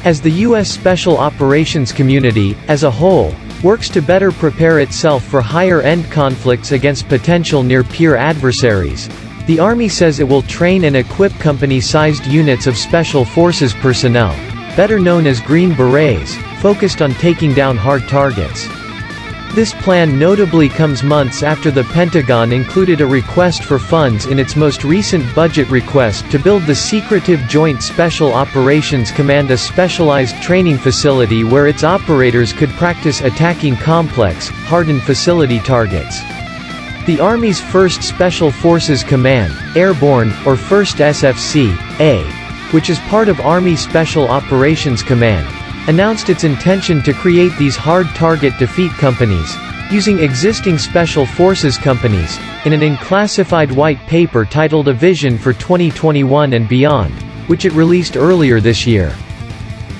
As the U.S. Special Operations community, as a whole, works to better prepare itself for higher-end conflicts against potential near-peer adversaries, the Army says it will train and equip company-sized units of Special Forces personnel, better known as Green Berets, focused on taking down hard targets. This plan notably comes months after the Pentagon included a request for funds in its most recent budget request to build the secretive Joint Special Operations Command, a specialized training facility where its operators could practice attacking complex, hardened facility targets. The Army's 1st Special Forces Command, Airborne, or 1st SFC-A, which is part of Army Special Operations Command, announced its intention to create these hard target defeat companies, using existing Special Forces companies, in an unclassified white paper titled A Vision for 2021 and Beyond, which it released earlier this year.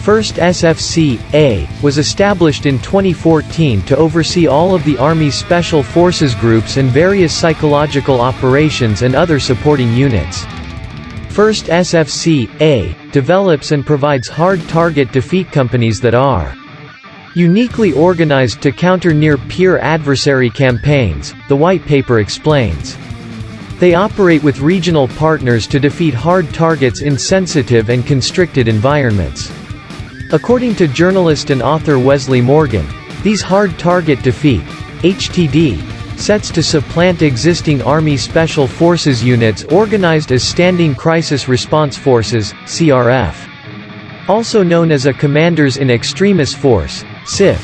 1st SFC-A was established in 2014 to oversee all of the Army's Special Forces groups and various psychological operations and other supporting units. 1st SFC-A develops and provides hard target defeat companies that are uniquely organized to counter near-peer adversary campaigns, the white paper explains. They operate with regional partners to defeat hard targets in sensitive and constricted environments. According to journalist and author Wesley Morgan, these hard target defeat (HTD) sets to supplant existing Army Special Forces units organized as Standing Crisis Response Forces, CRF. Also known as a Commanders in Extremis Force, CIF.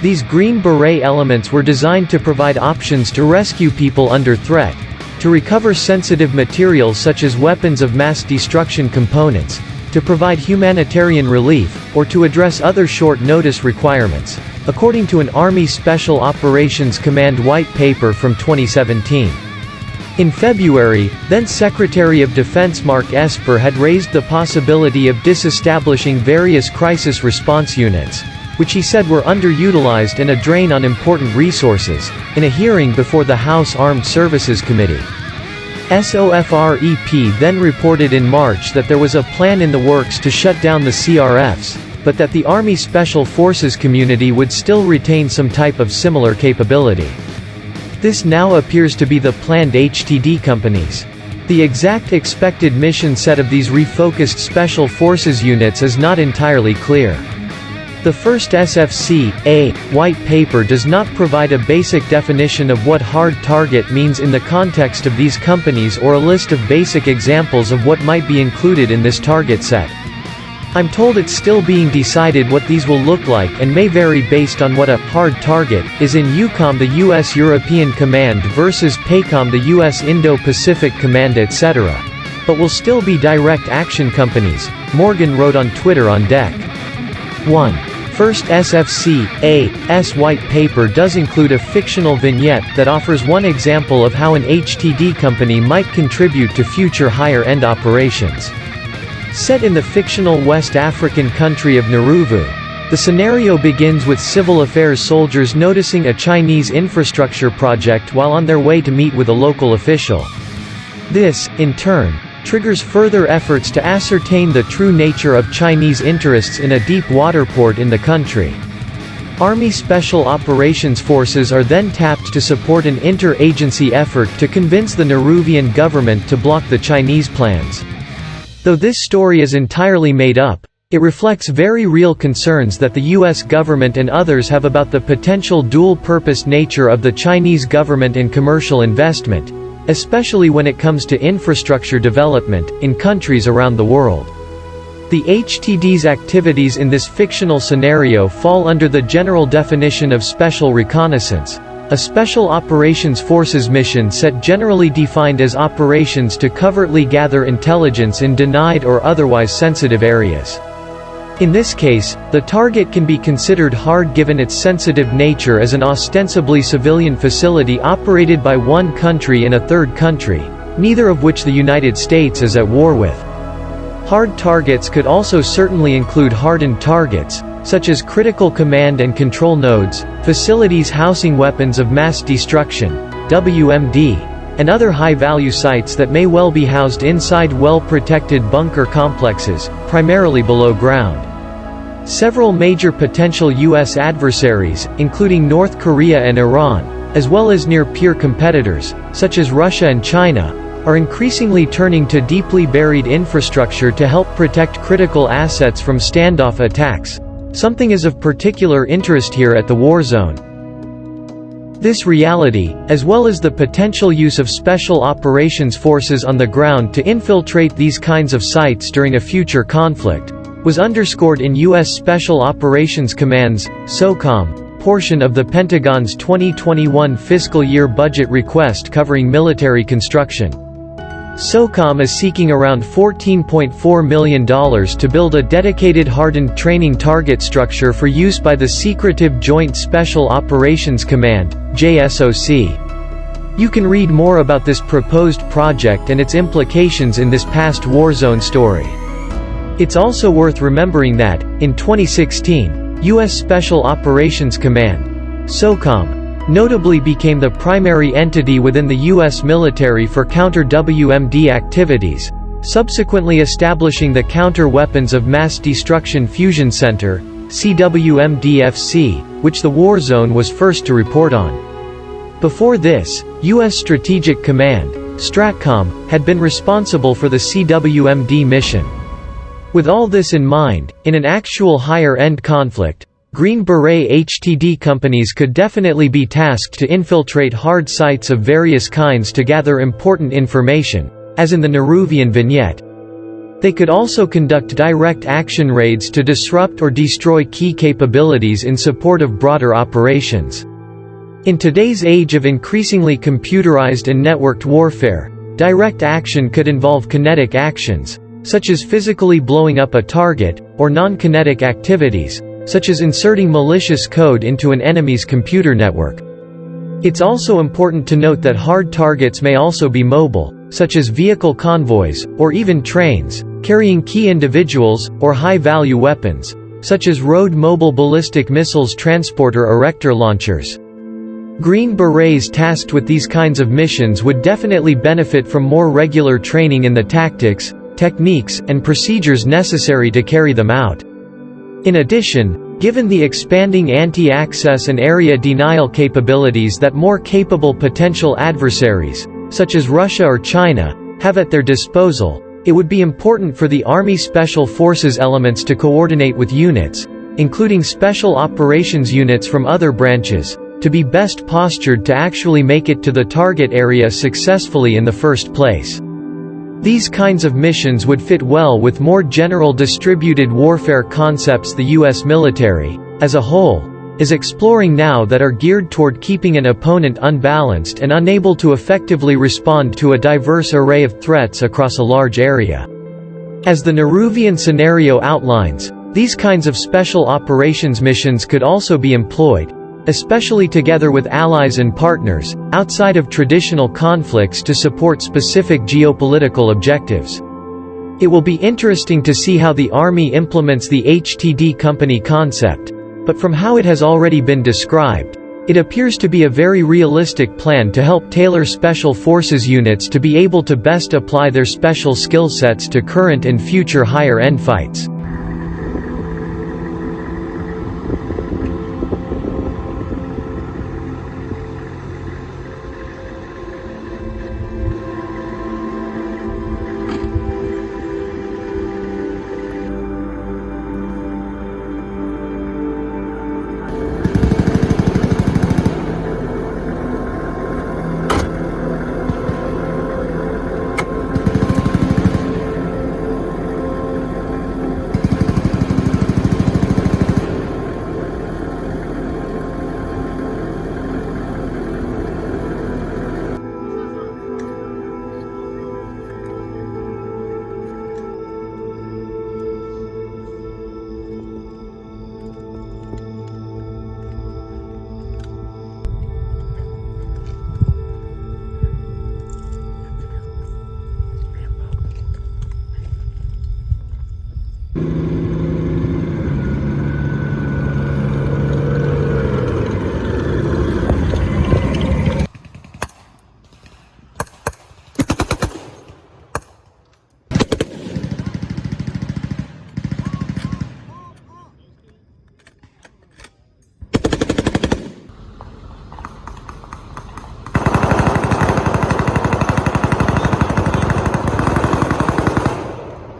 These Green Beret elements were designed to provide options to rescue people under threat, to recover sensitive materials such as weapons of mass destruction components, to provide humanitarian relief, or to address other short-notice requirements, according to an Army Special Operations Command white paper from 2017. In February, then Secretary of Defense Mark Esper had raised the possibility of disestablishing various crisis response units, which he said were underutilized and a drain on important resources, in a hearing before the House Armed Services Committee. SOFREP then reported in March that there was a plan in the works to shut down the CRFs, but that the Army Special Forces community would still retain some type of similar capability. This now appears to be the planned HTD companies. The exact expected mission set of these refocused Special Forces units is not entirely clear. The 1st SFC-A white paper does not provide a basic definition of what hard target means in the context of these companies or a list of basic examples of what might be included in this target set. I'm told it's still being decided what these will look like and may vary based on what a hard target is in EUCOM, the U.S. European Command versus PACOM, the U.S. Indo-Pacific Command, etc. But will still be direct action companies, Morgan wrote on Twitter on Deck. 1. 1st SFC-A's white paper does include a fictional vignette that offers one example of how an HTD company might contribute to future higher-end operations. Set in the fictional West African country of Naruvu, the scenario begins with civil affairs soldiers noticing a Chinese infrastructure project while on their way to meet with a local official. This, in turn, triggers further efforts to ascertain the true nature of Chinese interests in a deep water port in the country. Army Special Operations Forces are then tapped to support an inter-agency effort to convince the Nehruvian government to block the Chinese plans. Though this story is entirely made up, it reflects very real concerns that the U.S. government and others have about the potential dual-purpose nature of the Chinese government and commercial investment, especially when it comes to infrastructure development, in countries around the world. The HTD's activities in this fictional scenario fall under the general definition of special reconnaissance, a Special Operations Forces mission set generally defined as operations to covertly gather intelligence in denied or otherwise sensitive areas. In this case, the target can be considered hard given its sensitive nature as an ostensibly civilian facility operated by one country in a third country, neither of which the United States is at war with. Hard targets could also certainly include hardened targets, such as critical command and control nodes, facilities housing weapons of mass destruction, WMD, and other high-value sites that may well be housed inside well-protected bunker complexes, primarily below ground. Several major potential U.S. adversaries, including North Korea and Iran, as well as near-peer competitors, such as Russia and China, are increasingly turning to deeply buried infrastructure to help protect critical assets from standoff attacks. Something is of particular interest here at the war zone. This reality, as well as the potential use of special operations forces on the ground to infiltrate these kinds of sites during a future conflict, was underscored in U.S. Special Operations Command's SOCOM portion of the Pentagon's 2021 fiscal year budget request covering military construction. SOCOM is seeking around $14.4 million to build a dedicated hardened training target structure for use by the Secretive Joint Special Operations Command, JSOC. You can read more about this proposed project and its implications in this past war zone story. It's also worth remembering that, in 2016, U.S. Special Operations Command, SOCOM, notably became the primary entity within the U.S. military for counter-WMD activities, subsequently establishing the Counter Weapons of Mass Destruction Fusion Center, CWMDFC, which the war zone was first to report on. Before this, U.S. Strategic Command, STRATCOM, had been responsible for the CWMD mission. With all this in mind, in an actual higher-end conflict, Green Beret HTD companies could definitely be tasked to infiltrate hard sites of various kinds to gather important information, as in the Nehruvian vignette. They could also conduct direct action raids to disrupt or destroy key capabilities in support of broader operations. In today's age of increasingly computerized and networked warfare, direct action could involve kinetic actions, such as physically blowing up a target, or non-kinetic activities, such as inserting malicious code into an enemy's computer network. It's also important to note that hard targets may also be mobile, such as vehicle convoys, or even trains, carrying key individuals, or high-value weapons, such as road mobile ballistic missiles transporter erector launchers. Green Berets tasked with these kinds of missions would definitely benefit from more regular training in the tactics, techniques, and procedures necessary to carry them out. In addition, given the expanding anti-access and area denial capabilities that more capable potential adversaries, such as Russia or China, have at their disposal, it would be important for the Army Special Forces elements to coordinate with units, including special operations units from other branches, to be best postured to actually make it to the target area successfully in the first place. These kinds of missions would fit well with more general distributed warfare concepts the U.S. military, as a whole, is exploring now that are geared toward keeping an opponent unbalanced and unable to effectively respond to a diverse array of threats across a large area. As the Nehruvian scenario outlines, these kinds of special operations missions could also be employed, especially together with allies and partners, outside of traditional conflicts to support specific geopolitical objectives. It will be interesting to see how the Army implements the HTD company concept, but from how it has already been described, it appears to be a very realistic plan to help tailor special forces units to be able to best apply their special skill sets to current and future higher-end fights.